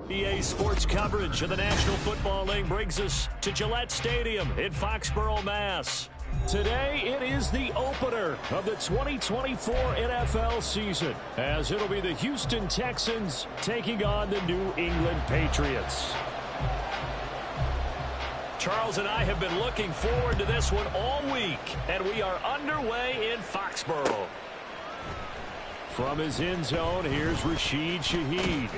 EA Sports coverage of the National Football League brings us to Gillette Stadium in Foxborough, Mass. Today, it is the opener of the 2024 NFL season, as it'll be the Houston Texans taking on the New England Patriots. Charles and I have been looking forward to this one all week, and we are underway in Foxborough. From his end zone, here's Rashid Shaheed.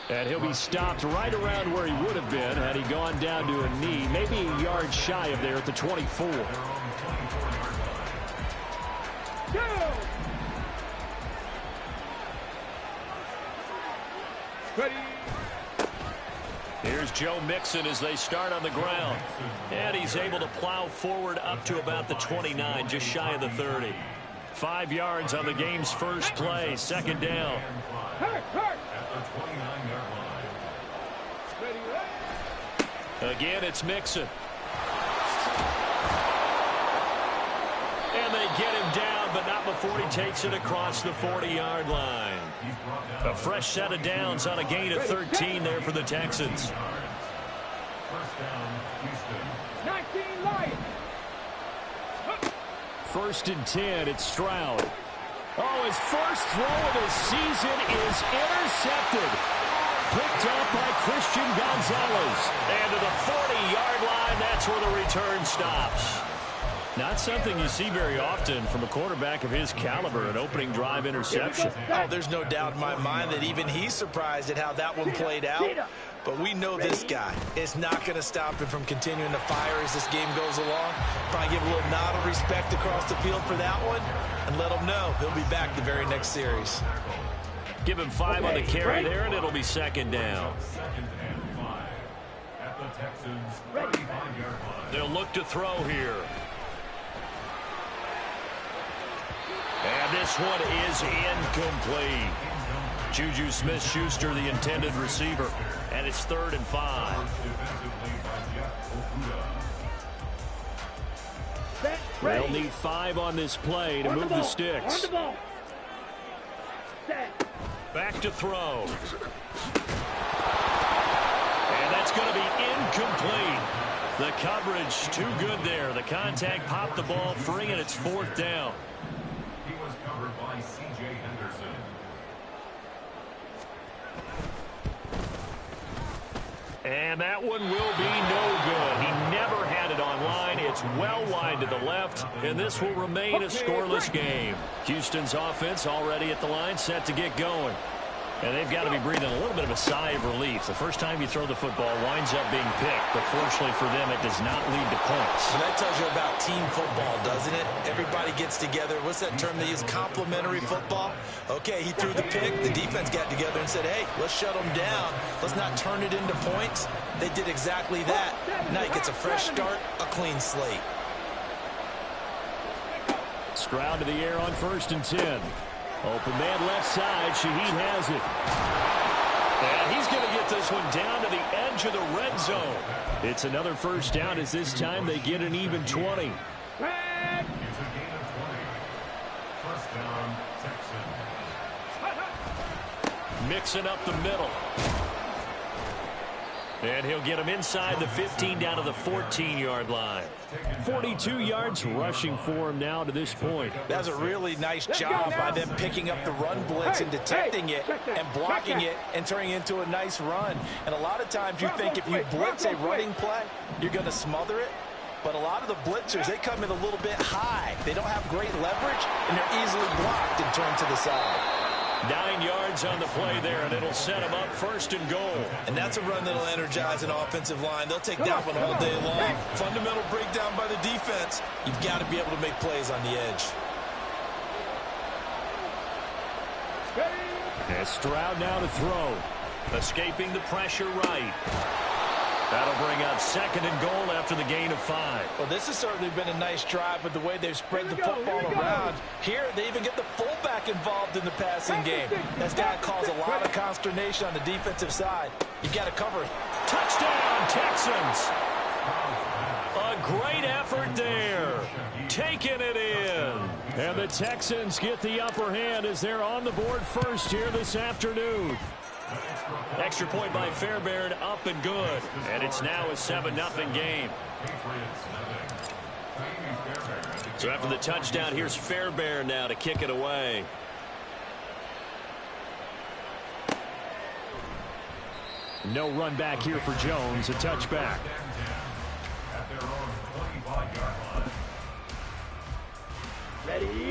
And he'll be stopped right around where he would have been had he gone down to a knee, maybe a yard shy of there at the 24. Ready. Here's Joe Mixon as they start on the ground. And he's able to plow forward up to about the 29, just shy of the 30. 5 yards on the game's first play, second down. Again, it's Mixon. And they get him down, but not before he takes it across the 40-yard line. A fresh set of downs on a gain of 13 there for the Texans. First and 10, it's Stroud. Oh, his first throw of the season is intercepted. Picked up by Christian Gonzalez. And to the 40-yard line, that's where the return stops. Not something you see very often from a quarterback of his caliber, an opening drive interception. Oh, there's no doubt in my mind that even he's surprised at how that one played out. But we know this guy is not going to stop him from continuing to fire as this game goes along. Probably give a little nod of respect across the field for that one and let him know he'll be back the very next series. Give him 5 on the carry there, and it'll be second down. They'll look to throw here. And this one is incomplete. Juju Smith-Schuster, the intended receiver. And it's 3rd and 5. They'll need 5 on this play to move the sticks. Back to throw. And that's going to be incomplete. The coverage too good there. The contact popped the ball free, and it's 4th down. He was covered by C.J. Henderson. And that one will be no good. He never had it on line. It's well wide to the left, and this will remain a scoreless game. Houston's offense already at the line, set to get going. And they've got to be breathing a little bit of a sigh of relief. The first time you throw the football winds up being picked, but fortunately for them, it does not lead to points. And that tells you about team football, doesn't it? Everybody gets together. What's that term they use? Complementary football? Okay, he threw the pick. The defense got together and said, hey, let's shut them down. Let's not turn it into points. They did exactly that. Now he gets a fresh start, a clean slate. Stroud to the air on 1st and 10. Open man left side. Shaheed has it. And he's going to get this one down to the edge of the red zone. It's another first down as this time they get an even 20. It's a gain of 20. First down, Texans. Mixing up the middle. And he'll get him inside the 15 down to the 14-yard line. 42 yards rushing for him now to this point. That's a really nice job by them picking up the run blitz and detecting it and blocking it and turning it into a nice run. And a lot of times you think if you blitz a running play, you're going to smother it. But a lot of the blitzers, they come in a little bit high. They don't have great leverage, and they're easily blocked and turned to the side. 9 yards on the play there, and it'll set them up 1st and goal. And that's a run that'll energize an offensive line. They'll take that one all day long. Fundamental breakdown by the defense. You've got to be able to make plays on the edge. And Stroud now to throw. Escaping the pressure right. That'll bring up 2nd and goal after the gain of 5. Well, this has certainly been a nice drive with the way they've spread the football around. Here, they even get the fullback involved in the passing game. That's got to cause a lot of consternation on the defensive side. You got to cover it. Touchdown, Texans. A great effort there. Taking it in. And the Texans get the upper hand as they're on the board first here this afternoon. Extra point by Fairbairn, up and good. And it's now a 7-0 game. So after the touchdown, here's Fairbairn now to kick it away. No run back here for Jones, a touchback.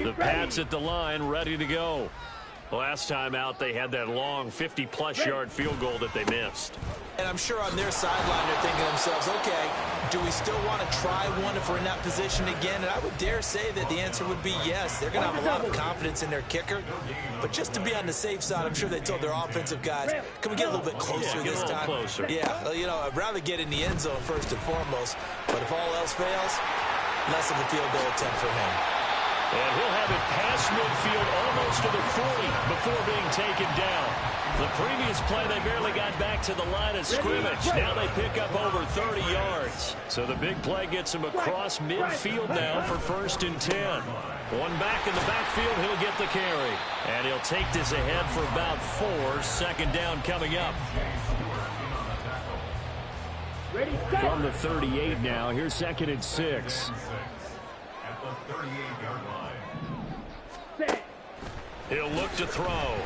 The Pats at the line, ready to go. Last time out, they had that long 50-plus yard field goal that they missed. And I'm sure on their sideline they're thinking to themselves, okay, do we still want to try one if we're in that position again? And I would dare say that the answer would be yes. They're going to have a lot of confidence in their kicker. But just to be on the safe side, I'm sure they told their offensive guys, can we get a little bit closer this time? Closer. Yeah, you know, I'd rather get in the end zone first and foremost. But if all else fails, less of a field goal attempt for him. And he'll have it past midfield almost to the 40 before being taken down. The previous play, they barely got back to the line of scrimmage. Now they pick up over 30 yards. So the big play gets him across midfield now for 1st and 10. One back in the backfield, he'll get the carry. And he'll take this ahead for about 4. 2nd down coming up. From the 38 now, here's 2nd and 6. At the 38-yard line. He'll look to throw.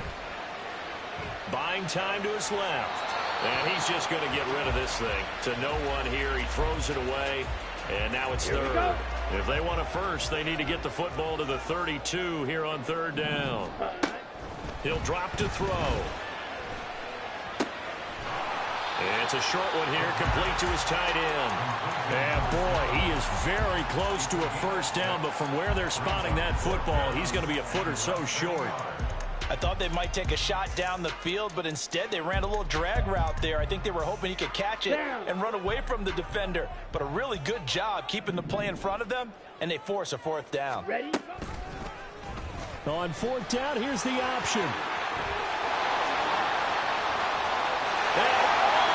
Buying time to his left. And he's just going to get rid of this thing. To no one here. He throws it away. And now it's 3rd. If they want a first, they need to get the football to the 32 here on 3rd down. He'll drop to throw. And it's a short one here, complete to his tight end. And boy, he is very close to a 1st down, but from where they're spotting that football, he's going to be a foot or so short. I thought they might take a shot down the field, but instead they ran a little drag route there. I think they were hoping he could catch it and run away from the defender. But a really good job keeping the play in front of them, and they force a 4th down. Ready? On 4th down, here's the option.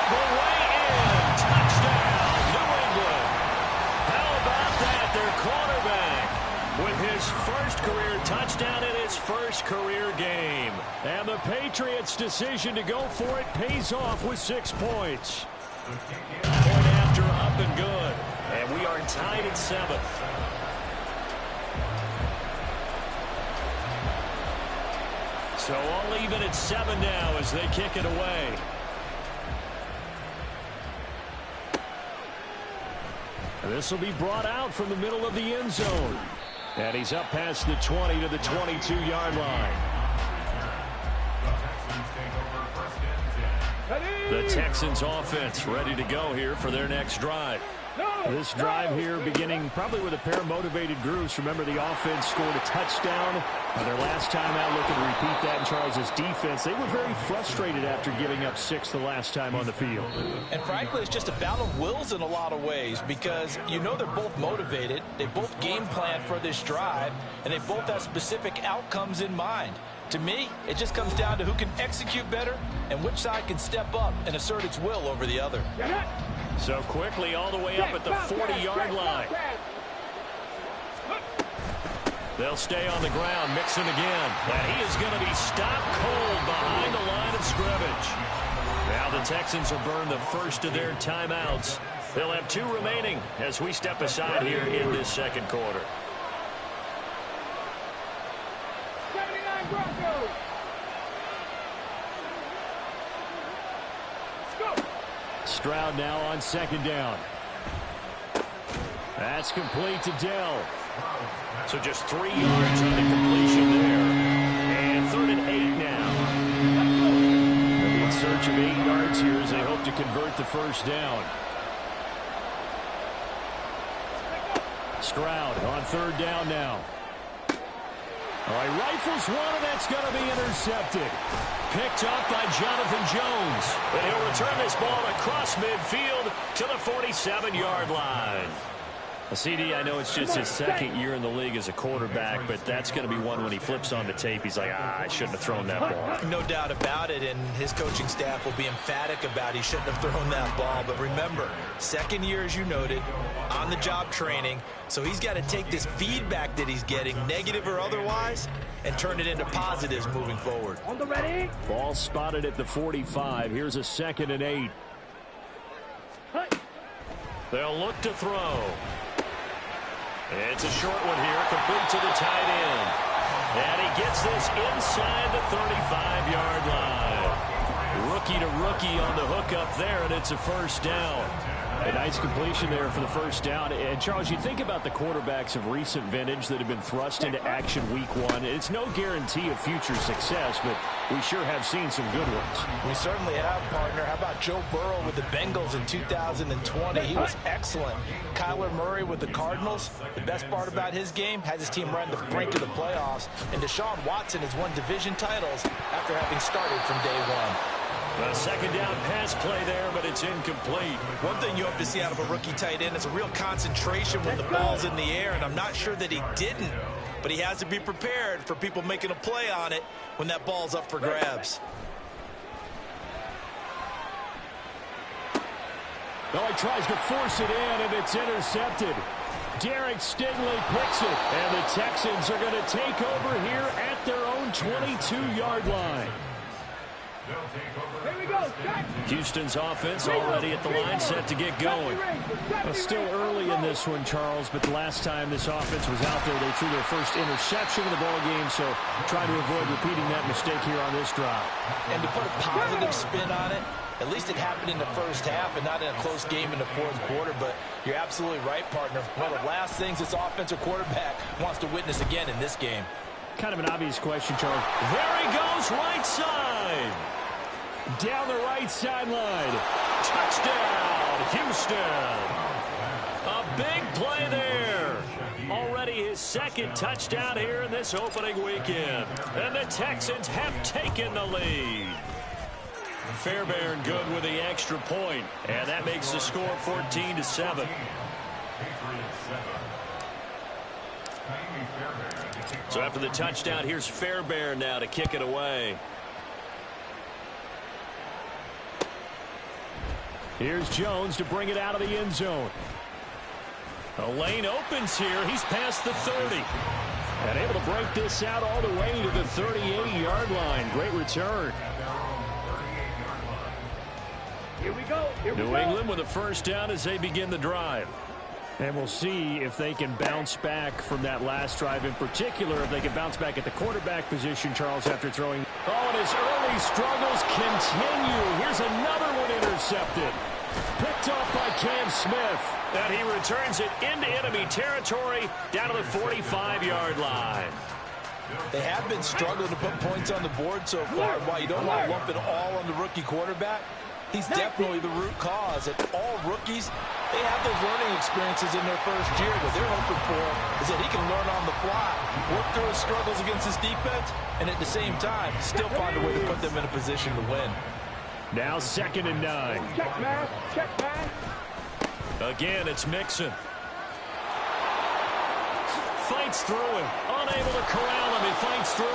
The way in. Touchdown, New England. How about that? Their quarterback with his 1st career touchdown in his 1st career game. And the Patriots' decision to go for it pays off with 6 points. Point after, up and good. And we are tied at 7th. So all even at 7 now as they kick it away. This will be brought out from the middle of the end zone. And he's up past the 20 to the 22-yard line. The Texans offense ready to go here for their next drive. This drive here beginning probably with a pair of motivated groups. Remember, the offense scored a touchdown. Their last time out, looking to repeat that in Charles's defense. They were very frustrated after giving up 6 the last time on the field. And frankly, it's just a battle of wills in a lot of ways because you know they're both motivated. They both game plan for this drive, and they both have specific outcomes in mind. To me, it just comes down to who can execute better and which side can step up and assert its will over the other. So quickly all the way up at the 40-yard line. They'll stay on the ground, mixing again. And he is going to be stopped cold behind the line of scrimmage. Now the Texans will burn the first of their timeouts. They'll have 2 remaining as we step aside here in this 2nd quarter. 79 Broncos. Stroud now on 2nd down. That's complete to Dell. So just 3 yards on the completion there. And 3rd and 8 now. They'll be in search of 8 yards here as they hope to convert the 1st down. Stroud on 3rd down now. All right, rifles one, and that's going to be intercepted. Picked up by Jonathan Jones. And he'll return this ball across midfield to the 47-yard line. CD, I know it's just his second year in the league as a quarterback, but that's going to be one when he flips on the tape. He's like, I shouldn't have thrown that ball. No doubt about it, and his coaching staff will be emphatic about he shouldn't have thrown that ball. But remember, second year, as you noted, on-the-job training, so he's got to take this feedback that he's getting, negative or otherwise, and turn it into positives moving forward. On the ready. Ball spotted at the 45. Here's a 2nd and 8. They'll look to throw. It's a short one here, complete to the tight end. And he gets this inside the 35-yard line. Rookie to rookie on the hook up there, and it's a first down. A nice completion there for the first down. And, Charles, you think about the quarterbacks of recent vintage that have been thrust into action week one. It's no guarantee of future success, but we sure have seen some good ones. We certainly have, partner. How about Joe Burrow with the Bengals in 2020? He was excellent. Kyler Murray with the Cardinals. The best part about his game, has his team right on the brink of the playoffs. And Deshaun Watson has won division titles after having started from day one. A second down pass play there, but it's incomplete. One thing you hope to see out of a rookie tight end is a real concentration when the ball's in the air, and I'm not sure that he didn't, but he has to be prepared for people making a play on it when that ball's up for grabs. Oh, he tries to force it in, and it's intercepted. Derek Stingley picks it, and the Texans are going to take over here at their own 22-yard line. Here we go. Houston's offense already at the line, set to get going. Well, still early in this one, Charles, but the last time this offense was out there, they threw their first interception of the ball game, so try to avoid repeating that mistake here on this drive. And to put a positive spin on it, at least it happened in the first half and not in a close game in the fourth quarter, but you're absolutely right, partner. One of the last things this offensive quarterback wants to witness again in this game. Kind of an obvious question, Charles. There he goes, right side. Down the right sideline. Touchdown, Houston. A big play there. Already his second touchdown here in this opening weekend. And the Texans have taken the lead. Fairbairn good with the extra point. And that makes the score 14-7. So after the touchdown, here's Fairbairn now to kick it away. Here's Jones to bring it out of the end zone. A lane opens here. He's past the 30. And able to break this out all the way to the 38-yard line. Great return. Here we go. New England with a first down as they begin the drive. And we'll see if they can bounce back from that last drive, in particular, if they can bounce back at the quarterback position, Charles, after throwing. Oh, and his early struggles continue. Here's another one intercepted. Picked off by Cam Smith. And he returns it into enemy territory down to the 45-yard line. They have been struggling to put points on the board so far. While you don't want to lump it all on the rookie quarterback, he's definitely the root cause. And all rookies, they have those learning experiences in their first year. What they're hoping for is that he can learn on the fly, work through his struggles against his defense, and at the same time, still find a way to put them in a position to win. Now 2nd and 9. Check, man. Check, man. Again, it's Mixon. Fights through him. Unable to corral him. He fights through.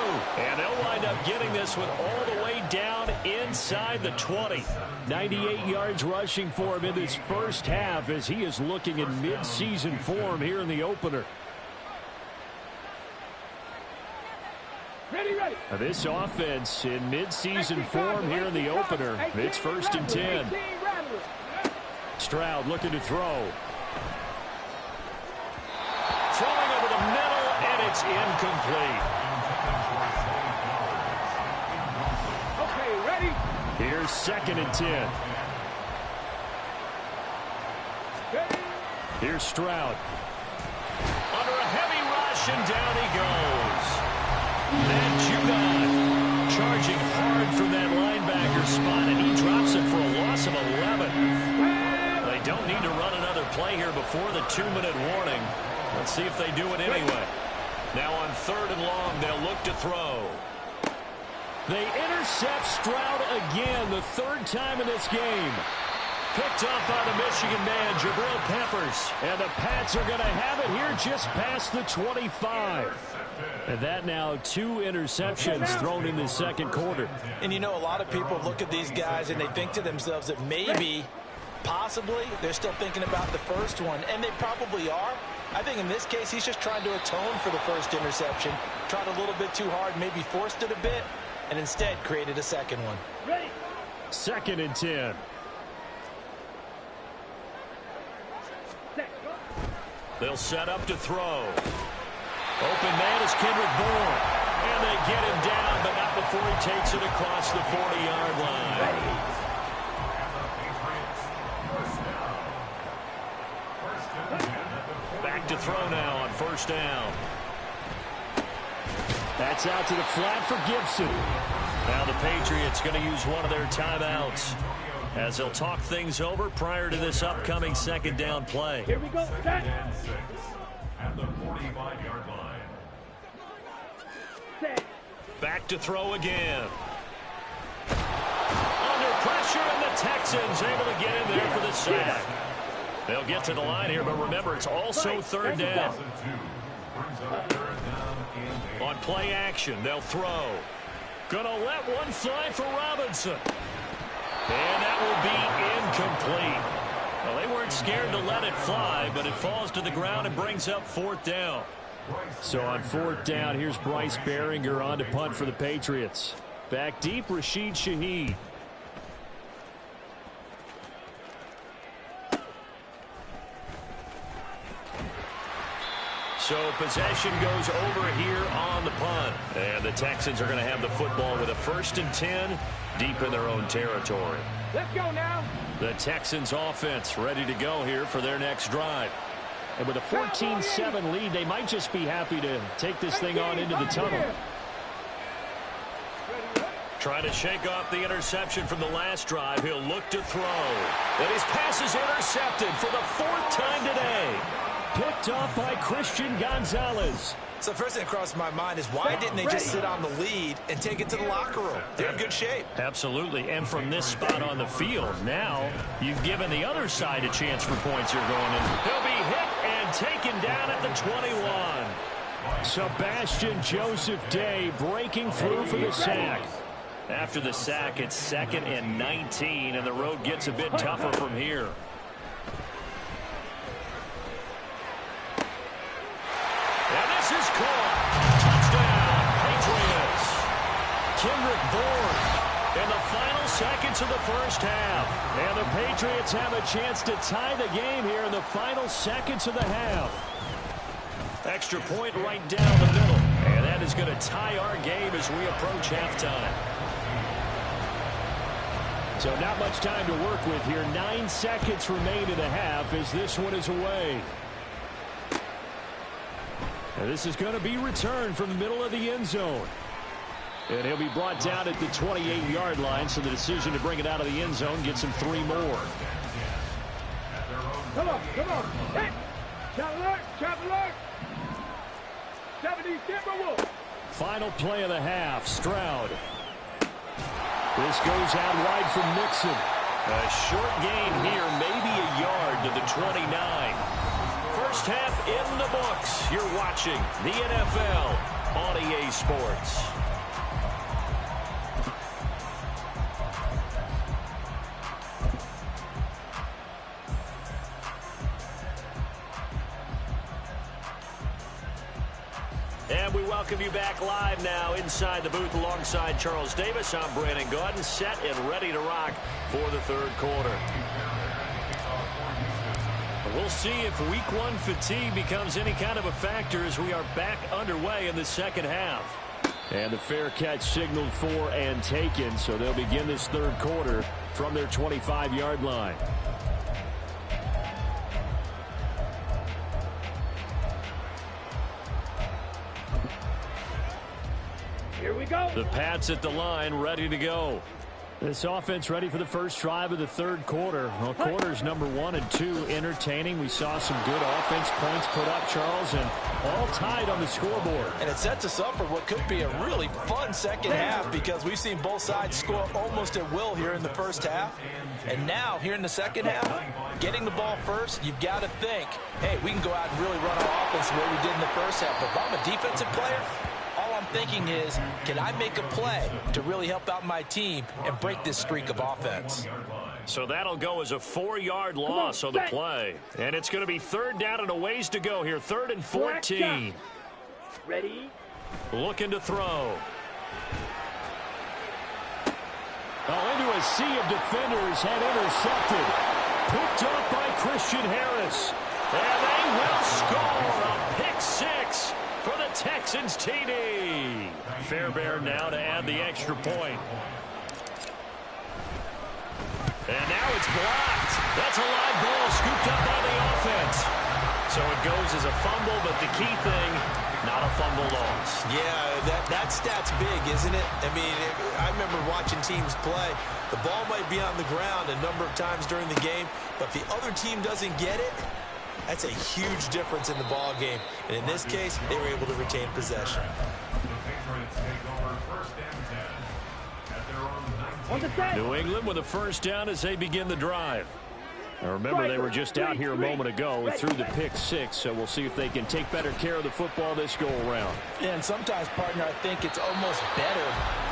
And they'll wind up getting this one all the way down inside the 20. 98 yards rushing for him in this first half as he is looking in mid-season form here in the opener. Ready, ready. Now this offense in mid-season form here in the opener. It's 1st and 10. Stroud looking to throw. Throwing over the middle, and it's incomplete. Okay, ready. Here's 2nd and 10. Ready. Here's Stroud. Under a heavy rush, and down he goes. And Judon charging hard from that linebacker spot, and he drops it for a loss of 11. They don't need to run another play here before the 2-minute warning. Let's see if they do it anyway. Now on 3rd and long, they'll look to throw. They intercept Stroud again, the 3rd time in this game. Picked up by the Michigan man, Jabril Peppers. And the Pats are going to have it here just past the 25. And that now 2 interceptions thrown in the 2nd quarter. And you know, a lot of people look at these guys and they think to themselves that maybe, possibly, they're still thinking about the first one. And they probably are. I think in this case, he's just trying to atone for the first interception. Tried a little bit too hard, maybe forced it a bit, and instead created a second one. 2nd and 10. They'll set up to throw. Open man is Kendrick Bourne. And they get him down, but not before he takes it across the 40-yard line. Back to throw now on 1st down. That's out to the flat for Gibson. Now the Patriots going to use one of their timeouts as they'll talk things over prior to this upcoming 2nd down play. Here we go. Set. At the 45-yard line. Set. Back to throw again. Under pressure, and the Texans able to get in there for the sack. They'll get to the line here, but remember, it's also 3rd down. On play action, they'll throw. Gonna let one fly for Robinson. And that will be incomplete. Well, they weren't scared to let it fly, but it falls to the ground and brings up 4th down. So on 4th down, here's Bryce Behringer on to punt for the Patriots. Back deep, Rashid Shaheed. So possession goes over here on the punt. And the Texans are going to have the football with a 1st and 10 deep in their own territory. Let's go now. The Texans offense ready to go here for their next drive. And with a 14-7 lead, they might just be happy to take this thing on into the tunnel. Trying to shake off the interception from the last drive. He'll look to throw. And his pass is intercepted for the 4th time today. Picked off by Christian Gonzalez. So first thing that crossed my mind is why didn't they just sit on the lead and take it to the locker room? They're in good shape. Absolutely. And from this spot on the field, now you've given the other side a chance for points here going in. He'll be hit and taken down at the 21. Sebastian Joseph Day breaking through for the sack. After the sack, it's 2nd and 19, and the road gets a bit tougher from here. And this is caught. Touchdown, Patriots. Kendrick Bourne in the final seconds of the 1st half. And the Patriots have a chance to tie the game here in the final seconds of the half. Extra point right down the middle. And that is going to tie our game as we approach halftime. So not much time to work with here. 9 seconds remain in the half as this one is away. And this is going to be returned from the middle of the end zone. And he'll be brought down at the 28-yard line, so the decision to bring it out of the end zone gets him 3 more. Come on, come on. Hey, chop alert, chop alert. 70 Timberwolves. Final play of the half, Stroud. This goes out wide from Nixon. A short gain here, maybe a yard to the 29. First half in the books. You're watching the NFL on EA Sports. And we welcome you back live now inside the booth alongside Charles Davis. I'm Brandon Gaudin, set and ready to rock for the 3rd quarter. We'll see if week 1 fatigue becomes any kind of a factor as we are back underway in the 2nd half. And the fair catch signaled for and taken, so they'll begin this 3rd quarter from their 25-yard line. Here we go. The Pats at the line ready to go. This offense ready for the first drive of the third quarter. Well, quarters number 1 and 2 entertaining. We saw some good offense points put up, Charles, and all tied on the scoreboard. And it sets us up for what could be a really fun second half because we've seen both sides score almost at will here in the first half. And now, here in the second half, getting the ball first, you've got to think, hey, we can go out and really run our offense the way we did in the first half. But if I'm a defensive player, all I'm thinking is, can I make a play to really help out my team and break this streak of offense? So that'll go as a 4-yard loss on the play. And it's going to be third down and a ways to go here. 3rd and 14. Ready? Looking to throw. Into a sea of defenders and intercepted. Picked up by Christian Harris. And they will score a pick 6 for the Texans TD. Fairbairn now to add the extra point. And now it's blocked. That's a live ball scooped up by the offense. So it goes as a fumble, but the key thing, not a fumble loss. Yeah, that stat's big, isn't it? I mean, I remember watching teams play. The ball might be on the ground a number of times during the game, but if the other team doesn't get it, that's a huge difference in the ball game. And in this case, they were able to retain possession. New England with a first down as they begin the drive. Now remember, they were just out here a moment ago through the pick 6, so we'll see if they can take better care of the football this go-around. Yeah, and sometimes, partner, I think it's almost better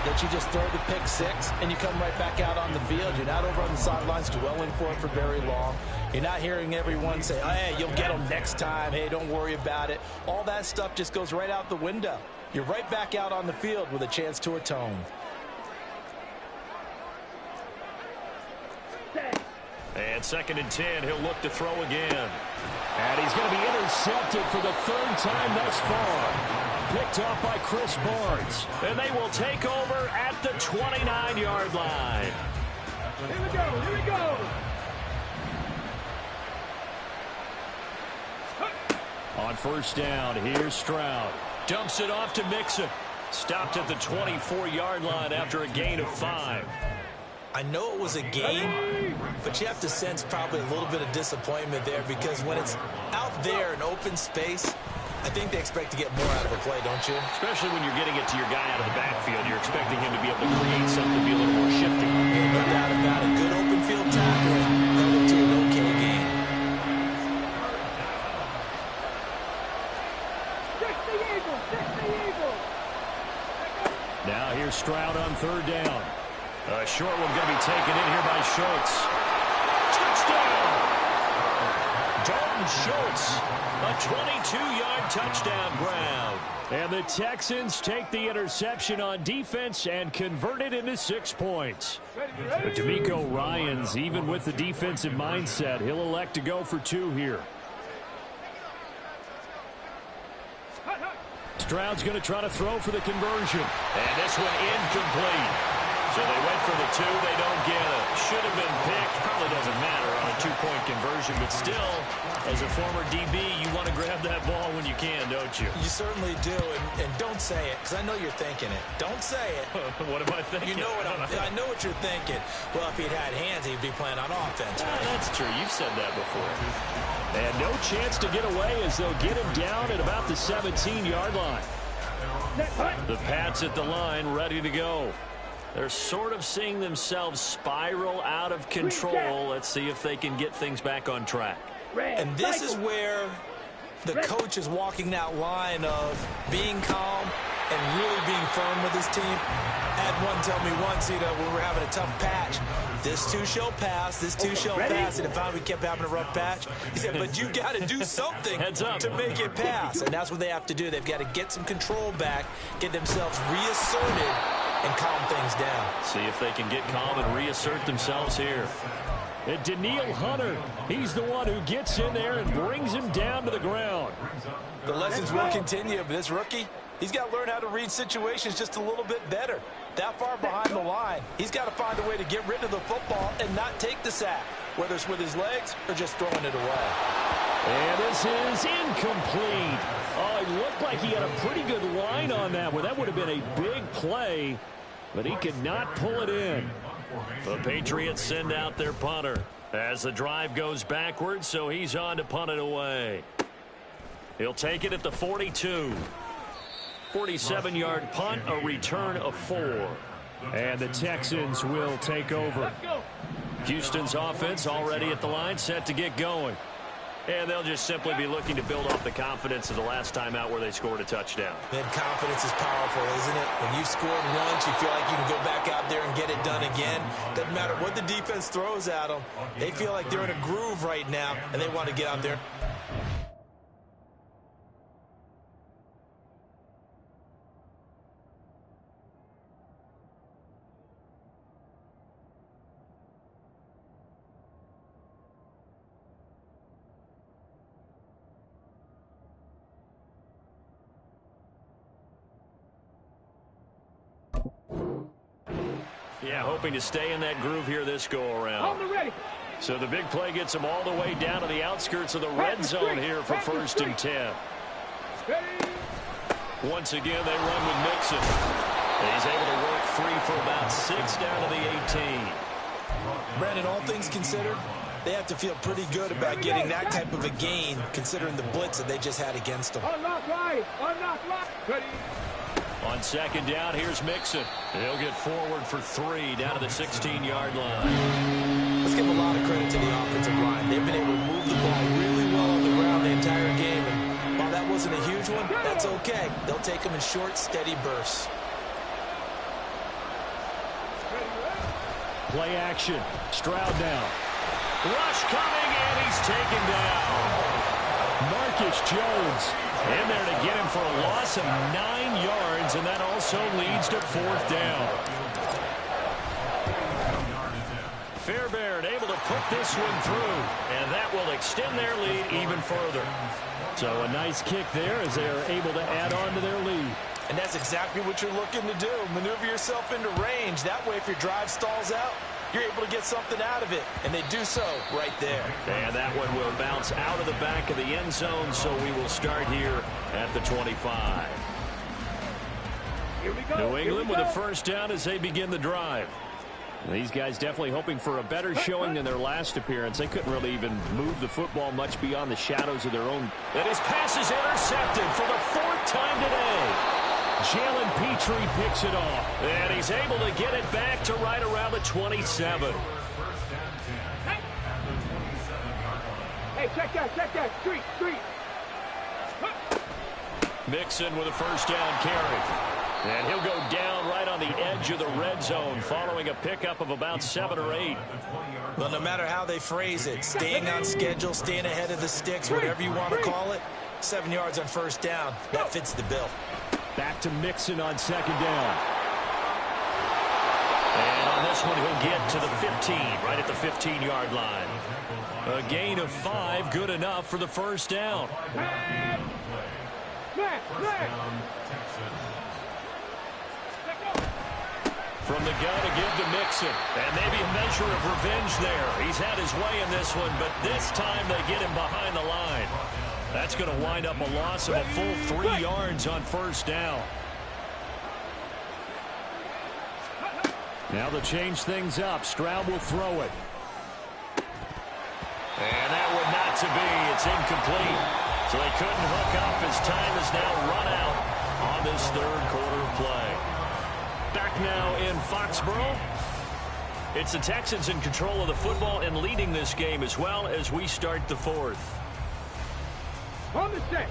that you just throw the pick 6 and you come right back out on the field. You're not over on the sidelines dwelling for it for very long. You're not hearing everyone say, oh, hey, you'll get them next time. Hey, don't worry about it. All that stuff just goes right out the window. You're right back out on the field with a chance to atone. And 2nd and 10, he'll look to throw again. And he's going to be intercepted for the 3rd time thus far. Picked off by Chris Barnes. And they will take over at the 29-yard line. Here we go, here we go. On first down, here's Stroud. Dumps it off to Mixon. Stopped at the 24-yard line after a gain of 5. I know it was a game, but you have to sense probably a little bit of disappointment there because when it's out there in open space, I think they expect to get more out of a play, don't you? Especially when you're getting it to your guy out of the backfield. You're expecting him to be able to create something, be a little more shifty. Yeah, no doubt about it. Good open field tackling held it to an okay game. Now here's Stroud on 3rd down. A short one going to be taken in here by Schultz. Touchdown! Dalton Schultz, a 22-yard touchdown ground. And the Texans take the interception on defense and convert it into 6 points. But D'Amico Ryans, even with the defensive mindset, he'll elect to go for 2 here. Stroud's going to try to throw for the conversion. And this one incomplete. So they went for the 2, they don't get it. Should have been picked. Probably doesn't matter on a 2-point conversion, but still, as a former DB, you want to grab that ball when you can, don't you? You certainly do, and don't say it, because I know you're thinking it. Don't say it. What am I thinking? You know what I know what you're thinking. Well, if he'd had hands, he'd be playing on offense. Right? That's true. You've said that before. And no chance to get away as they'll get him down at about the 17-yard line. The Pats at the line, ready to go. They're sort of seeing themselves spiral out of control. Let's see if they can get things back on track. And this is where the coach is walking that line of being calm and really being firm with his team. Had one tell me once, when we were having a tough patch, this too shall pass, this too shall pass, and finally we kept having a rough patch. He said, but you got to do something to make it pass, and that's what they have to do. They've got to get some control back, get themselves reasserted, and calm things down. See if they can get calm and reassert themselves here. And Daniil Hunter, he's the one who gets in there and brings him down to the ground. The lessons will continue, but this rookie, he's got to learn how to read situations just a little bit better. That far behind the line, he's got to find a way to get rid of the football and not take the sack, whether it's with his legs or just throwing it away. And this is incomplete. Oh, it looked like he had a pretty good line on that one. That would have been a big play, but he could not pull it in. The Patriots send out their punter as the drive goes backwards, so he's on to punt it away. He'll take it at the 42. 47-yard punt, a return of 4. And the Texans will take over. Houston's offense already at the line, set to get going. And they'll just simply be looking to build off the confidence of the last time out where they scored a touchdown. Man, confidence is powerful, isn't it? When you've scored once, you feel like you can go back out there and get it done again. Doesn't matter what the defense throws at them. They feel like they're in a groove right now, and they want to get out there. Yeah, hoping to stay in that groove here this go-around. So the big play gets them all the way down to the outskirts of the red zone here for 1st and 10. Once again, they run with Mixon. And he's able to work free for about 6 down to the 18. Brandon, all things considered, they have to feel pretty good about getting that type of a gain, considering the blitz that they just had against them. Unlock right. Ready. On 2nd down, here's Mixon. He'll get forward for 3 down to the 16-yard line. Let's give a lot of credit to the offensive line. They've been able to move the ball really well on the ground the entire game. And while that wasn't a huge one, that's okay. They'll take them in short, steady bursts. Play action. Stroud down. Rush coming, and he's taken down. Marcus Jones in there to get him for a loss of 9 yards, and that also leads to 4th down. Fairbairn able to put this one through, and that will extend their lead even further. So a nice kick there as they are able to add on to their lead. And that's exactly what you're looking to do. Maneuver yourself into range. That way, if your drive stalls out, you're able to get something out of it. And they do so right there. And that one will bounce out of the back of the end zone, so we will start here at the 25. Here we go. New England with a 1st down as they begin the drive. These guys definitely hoping for a better showing than their last appearance. They couldn't really even move the football much beyond the shadows of their own. And his pass is intercepted for the 4th time today. Jalen Petrie picks it off. And he's able to get it back to right around the 27. Hey, check that. Street. Mixon with a 1st down carry. And he'll go down right on the edge of the red zone following a pickup of about 7 or 8. Well, no matter how they phrase it, staying on schedule, staying ahead of the sticks, whatever you want to call it, 7 yards on 1st down, that fits the bill. Back to Mixon on 2nd down. And on this one, he'll get to the 15, right at the 15-yard line. A gain of 5, good enough for the 1st down. From the gun to give to Mixon. And maybe a measure of revenge there. He's had his way in this one, but this time they get him behind the line. That's going to wind up a loss of a full 3 yards on 1st down. Now they'll change things up. Stroud will throw it. And that would not to be. It's incomplete. So they couldn't hook up as time is now run out on this 3rd quarter of play. Back now in Foxborough. It's the Texans in control of the football and leading this game as well as we start the 4th. On the set.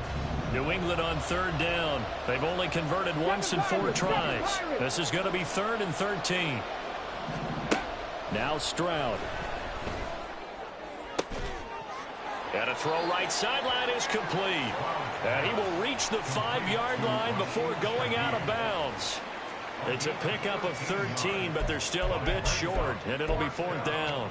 New England on 3rd down. They've only converted once in 4 tries. This is going to be 3rd and 13. Now Stroud. And a throw right sideline is complete. And he will reach the 5-yard line before going out of bounds. It's a pickup of 13, but they're still a bit short, and it'll be 4th down.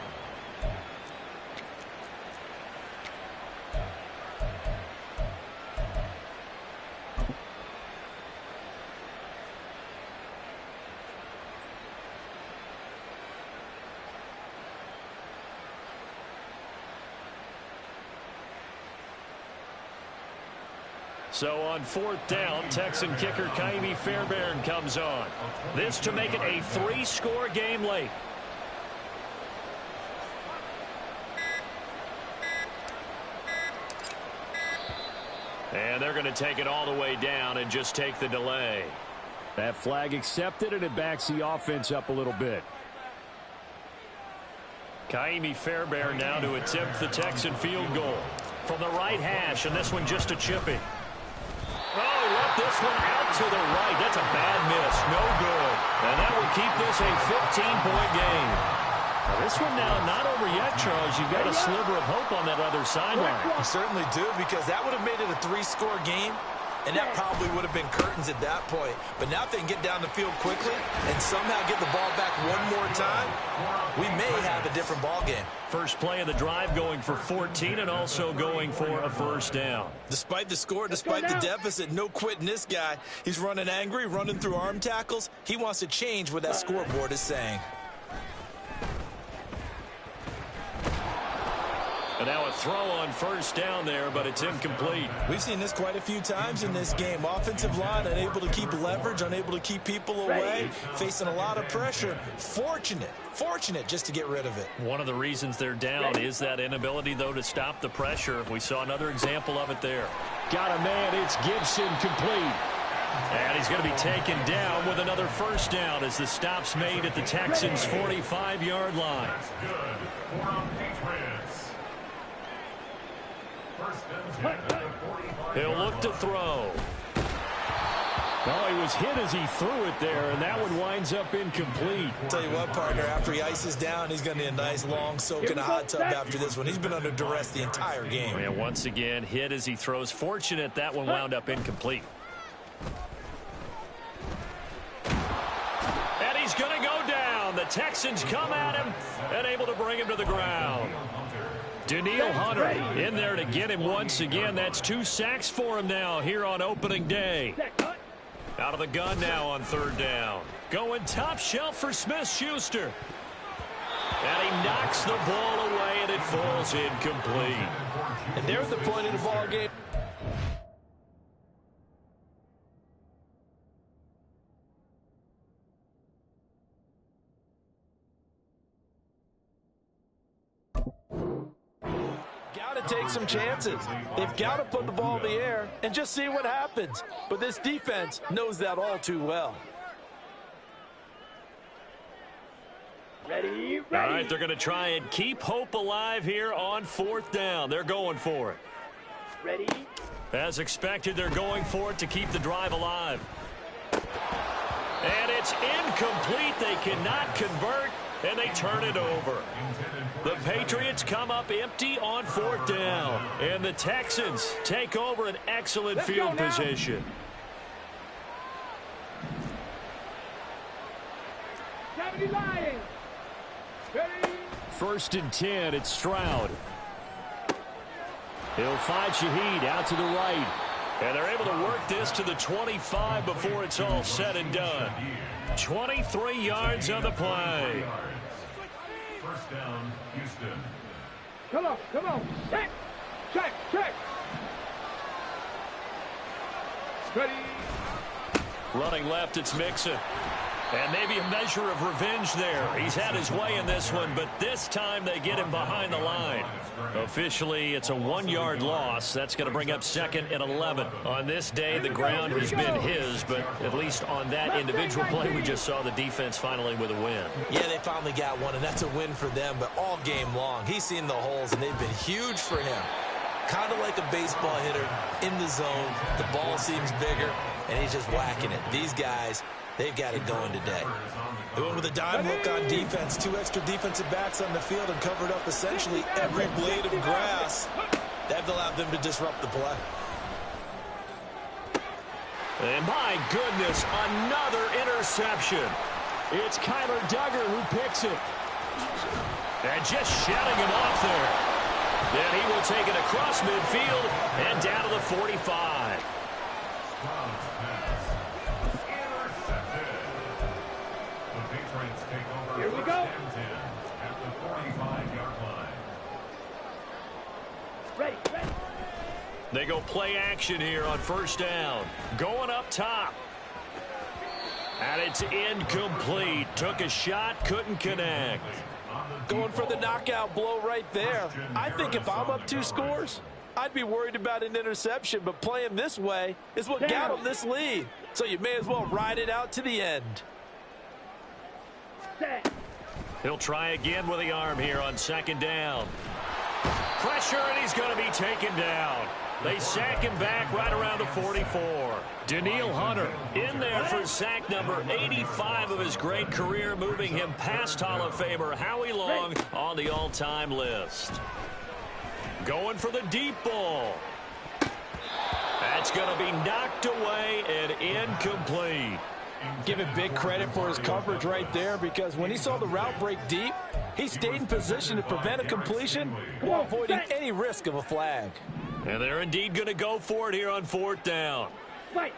So on 4th down, Texan kicker Kaimi Fairbairn comes on. This to make it a 3-score game late. And they're going to take it all the way down and just take the delay. That flag accepted, and it backs the offense up a little bit. Kaimi Fairbairn now to attempt the Texan field goal from the right hash, and this one just a chipping. Oh, he left this one out to the right. That's a bad miss. No good. And that will keep this a 15-point game. Now, this one now not over yet, Charles. You've got a sliver of hope on that other sideline. You certainly do, because that would have made it a 3-score game, and that probably would have been curtains at that point. But now if they can get down the field quickly and somehow get the ball back one more time, we may have a different ball game. First play of the drive going for 14 and also going for a first down. Despite the score, despite the deficit, no quitting this guy. He's running angry, running through arm tackles. He wants to change what that scoreboard is saying. And now a throw on first down there, but it's incomplete. We've seen this quite a few times in this game. Offensive line unable to keep leverage, unable to keep people away, facing a lot of pressure. Fortunate just to get rid of it. One of the reasons they're down is that inability, though, to stop the pressure. We saw another example of it there. Got a man. It's Gibson, complete. And he's going to be taken down with another first down as the stop's made at the Texans' 45-yard line. He'll look to throw. Oh, he was hit as he threw it there, and that one winds up incomplete. Tell you what, partner, after he ices down, he's going to need a nice long soak in a hot tub after this one. He's been under duress the entire game. And once again, hit as he throws. Fortunate that one wound up incomplete. And he's going to go down. The Texans come at him and able to bring him to the ground. Daniil Hunter in there to get him once again. That's 2 sacks for him now here on opening day. Out of the gun now on third down. Going top shelf for Smith-Schuster. And he knocks the ball away, and it falls incomplete. And there's the point of the ball game. Take some chances. They've got to put the ball in the air and just see what happens. But this defense knows that all too well. Ready. All right, they're going to try and keep hope alive here on fourth down. They're going for it. Ready. As expected, they're going for it to keep the drive alive. And it's incomplete. They cannot convert, and they turn it over. The Patriots come up empty on fourth down, and the Texans take over an excellent field position. First and 10, it's Stroud. He'll find Shaheed out to the right. And they're able to work this to the 25 before it's all said and done. 23 yards on the play. First down, Houston. Come on. Check. Ready. Running left, it's Mixon. And maybe a measure of revenge there. He's had his way in this one, but this time they get him behind the line. Officially, it's a 1-yard loss. That's going to bring up second and 11. On this day, the ground has been his, but at least on that individual play, we just saw the defense finally with a win. Yeah, they finally got one, and that's a win for them, but all game long, he's seen the holes, and they've been huge for him. Kind of like a baseball hitter in the zone. The ball seems bigger, and he's just whacking it. These guys, they've got it going today. They went with a dime look on defense. 2 extra defensive backs on the field and covered up essentially every blade of grass. That allowed them to disrupt the play. And my goodness, another interception. It's Kyler Duggar who picks it. And just shutting him off there. Then he will take it across midfield and down to the 45. Here we go. At the 45-yard line. Ready. They go play action here on first down. Going up top. And it's incomplete. Took a shot, couldn't connect. Going for the knockout blow right there. I think if I'm up 2 scores, I'd be worried about an interception, but playing this way is what got him this lead. So you may as well ride it out to the end. He'll try again with the arm here on second down. Pressure, and he's going to be taken down. They sack him back right around the 44. Danielle Hunter in there for sack number 85 of his great career, moving him past Hall of Famer Howie Long on the all-time list. Going for the deep ball. That's going to be knocked away and incomplete. Give him big credit for his coverage right there, because when he saw the route break deep, he stayed in position to prevent a completion while avoiding any risk of a flag. And they're indeed going to go for it here on fourth down.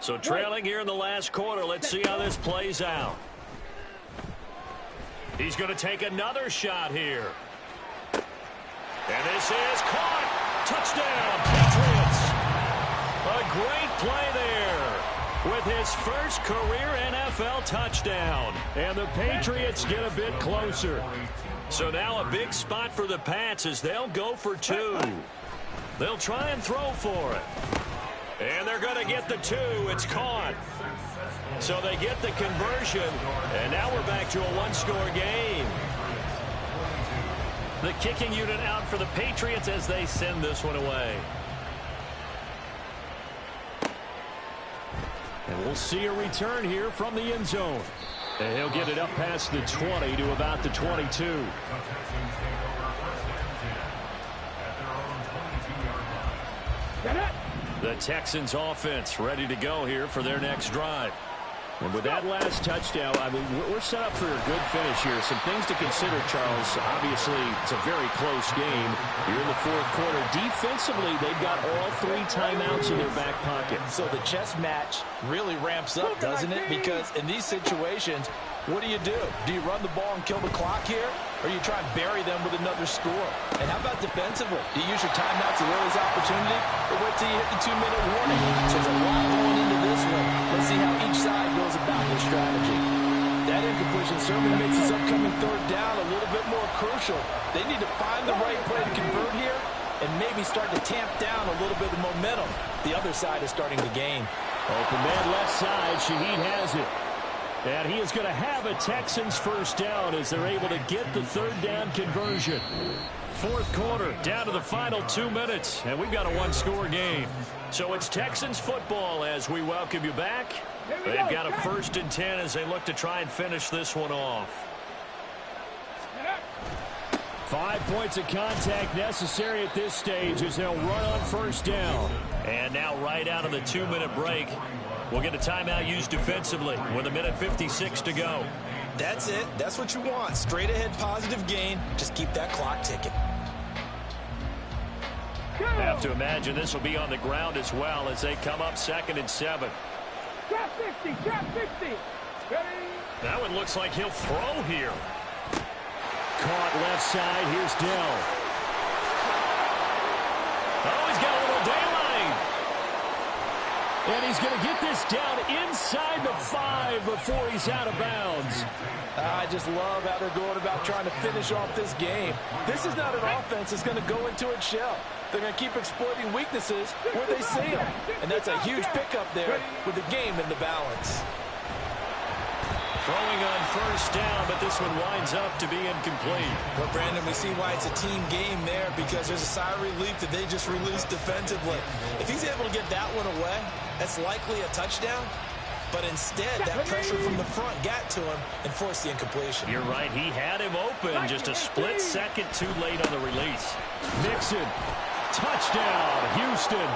So trailing here in the last quarter, let's see how this plays out. He's going to take another shot here. And this is caught. Touchdown, Patriots. A great play there with his first career NFL touchdown. And the Patriots get a bit closer. So now a big spot for the Pats as they'll go for two. They'll try and throw for it. And they're going to get the two. It's caught. So they get the conversion. And now we're back to a one-score game. The kicking unit out for the Patriots as they send this one away. And we'll see a return here from the end zone. And he'll get it up past the 20 to about the 22. The Texans offense ready to go here for their next drive. And with that last touchdown, I mean, we're set up for a good finish here. Some things to consider, Charles. Obviously, it's a very close game. You're in the fourth quarter. Defensively, they've got all three timeouts in their back pocket. So the chess match really ramps up, doesn't it? Because in these situations, what do? Do you run the ball and kill the clock here? Or you try and bury them with another score? And how about defensively? Do you use your timeouts to realize opportunity? Or wait till you hit the 2-minute warning? So there's a lot going into this one. Let's see how each side goes about their strategy. That incompletion certainly makes this upcoming third down a little bit more crucial. They need to find the right play to convert here and maybe start to tamp down a little bit of momentum the other side is starting to gain. Open man left side. Shaheed has it. And he is going to have a Texans first down as they're able to get the third down conversion. Fourth quarter, down to the final 2 minutes, and we've got a one-score game. So it's Texans football as we welcome you back. They've got a 1st and 10 as they look to try and finish this one off. 5 points of contact necessary at this stage as they'll run on first down. And now right out of the 2-minute break, we'll get a timeout used defensively with 1:56 to go. That's it. That's what you want. Straight ahead positive gain. Just keep that clock ticking. Have to imagine this will be on the ground as well as they come up 2nd and 7. Drop 60, drop 60. Ready? That one looks like he'll throw here. Caught left side. Here's Dell. Oh, he's got a little daylight. And he's going to get this down inside the 5 before he's out of bounds. I just love how they're going about trying to finish off this game. This is not an offense that's going to go into its shell. They're going to keep exploiting weaknesses where they see them. And that's a huge pickup there with the game in the balance. Throwing on first down, but this one winds up to be incomplete. Well, Brandon, we see why it's a team game there, because there's a sigh of relief that they just released defensively. If he's able to get that one away, that's likely a touchdown. But instead, that pressure from the front got to him and forced the incompletion. You're right. He had him open, just a split second too late on the release. Nixon, touchdown, Houston.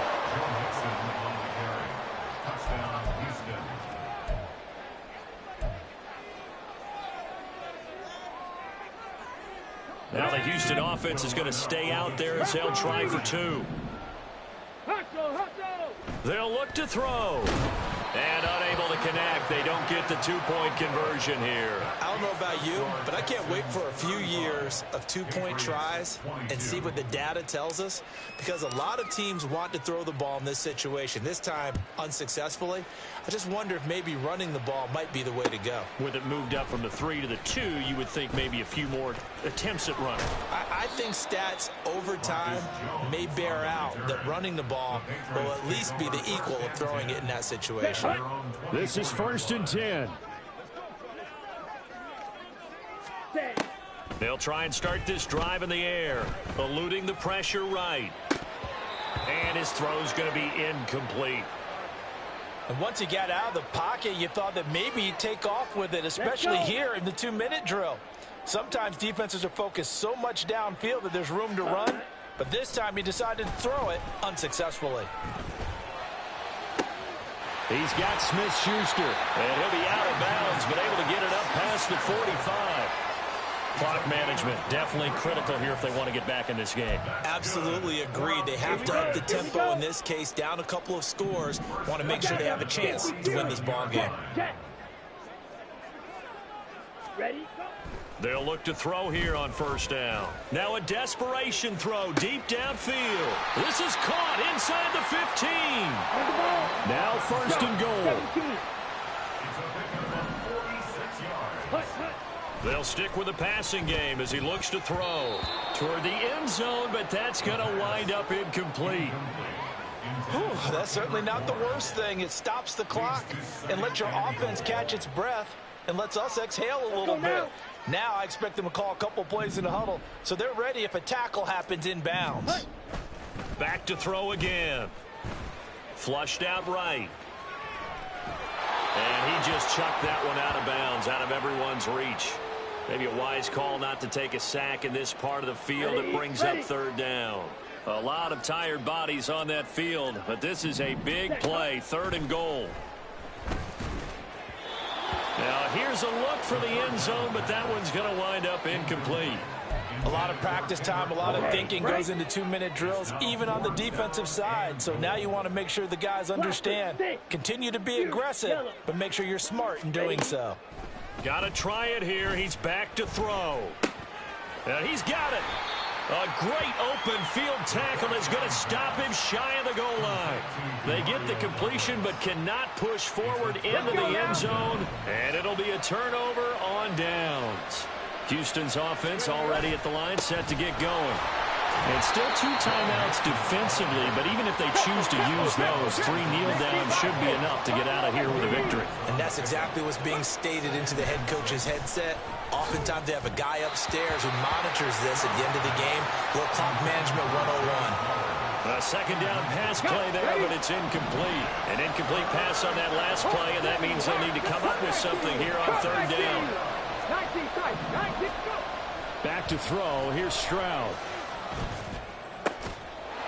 Now the Houston offense is going to stay out there as they'll try for 2. They'll look to throw. And unable to connect. They don't get the two-point conversion here. I don't know about you, but I can't wait for a few years of two-point tries and see what the data tells us, because a lot of teams want to throw the ball in this situation. This time, unsuccessfully. I just wonder if maybe running the ball might be the way to go. With it moved up from the 3 to the 2, you would think maybe a few more attempts at running. I think stats over time may bear out that running the ball will at least be the equal of throwing it in that situation. This is 1st and 10. They'll try and start this drive in the air, eluding the pressure right. And his throw's going to be incomplete. And once he got out of the pocket, you thought that maybe he'd take off with it, especially here in the 2-minute drill. Sometimes defenses are focused so much downfield that there's room to run, but this time he decided to throw it unsuccessfully. He's got Smith-Schuster. And he'll be out of bounds, but able to get it up past the 45. Clock management definitely critical here if they want to get back in this game. Absolutely agreed. They have to up the tempo in this case, down a couple of scores. Want to make sure they have a chance to win this ball game. Ready? They'll look to throw here on 1st down. Now a desperation throw deep downfield. This is caught inside the 15. Now 1st and goal. They'll stick with the passing game as he looks to throw toward the end zone, but that's going to wind up incomplete. Whew, that's certainly not the worst thing. It stops the clock and lets your offense catch its breath and lets us exhale a little bit. Now I expect them to call a couple plays in the huddle, so they're ready if a tackle happens inbounds. Back to throw again. Flushed out right. And he just chucked that one out of bounds, out of everyone's reach. Maybe a wise call not to take a sack in this part of the field. It brings up 3rd down. A lot of tired bodies on that field, but this is a big play, 3rd and goal. Now here's a look for the end zone, but that one's going to wind up incomplete. A lot of practice time, a lot of thinking goes into 2-minute drills, even on the defensive side. So now you want to make sure the guys understand. Continue to be aggressive, but make sure you're smart in doing so. Got to try it here. He's back to throw. And he's got it. A great open field tackle is going to stop him shy of the goal line. They get the completion but cannot push forward into the end zone. And it'll be a turnover on downs. Houston's offense already at the line, set to get going. And still 2 timeouts defensively, but even if they choose to use those, 3 kneel downs should be enough to get out of here with a victory. And that's exactly what's being stated into the head coach's headset. Oftentimes they have a guy upstairs who monitors this at the end of the game. Little clock management 101. A 2nd down pass play there, but it's incomplete. An incomplete pass on that last play, and that means they'll need to come up with something here on 3rd down. Back to throw. Here's Stroud.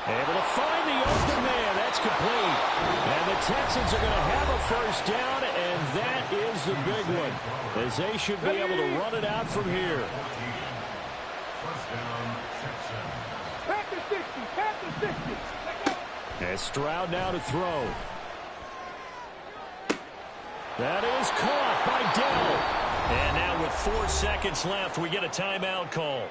Able to find the open man. That's complete. And the Texans are going to have a 1st down, and that is the big one, as they should be able to run it out from here. Back to 60. Back to 60. And Stroud now to throw. That is caught by Dell. And now with 4 seconds left, we get a timeout call.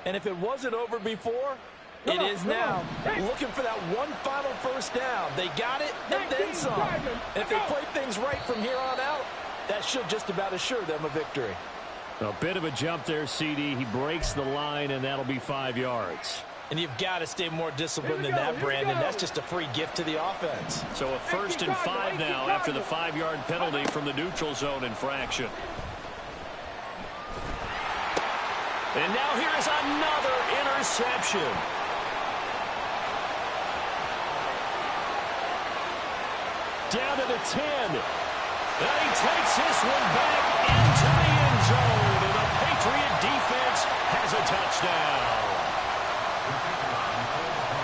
And if it wasn't over before, it is now. Looking for that one final 1st down. They got it and then some. And if they play things right from here on out, that should just about assure them a victory. A bit of a jump there, CD. He breaks the line, and that'll be 5 yards. And you've got to stay more disciplined than that, Brandon. That's just a free gift to the offense. So a 1st and 5 now after the 5-yard penalty from the neutral zone infraction. And now here is another interception. Down to the 10. And he takes this one back into the end zone. And the Patriot defense has a touchdown.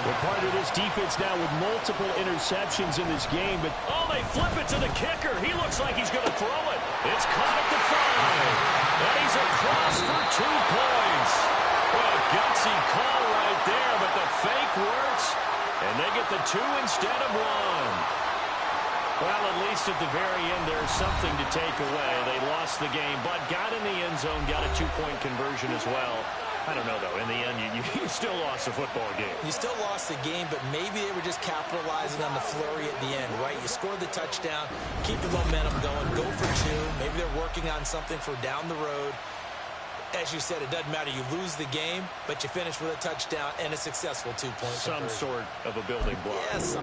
We're part of this defense now with multiple interceptions in this game. But they flip it to the kicker. He looks like he's going to throw it. It's caught at the 5. And he's across for 2 points. What a gutsy call right there, but the fake works. And they get the 2 instead of 1. Well, at least at the very end, there's something to take away. They lost the game, but got in the end zone, got a two-point conversion as well. I don't know, though. In the end, you still lost the football game. You still lost the game, but maybe they were just capitalizing on the flurry at the end, right? You scored the touchdown, keep the momentum going, go for two. Maybe they're working on something for down the road. As you said, it doesn't matter. You lose the game, but you finish with a touchdown and a successful two-point conversion. Some sort of a building block. Yes.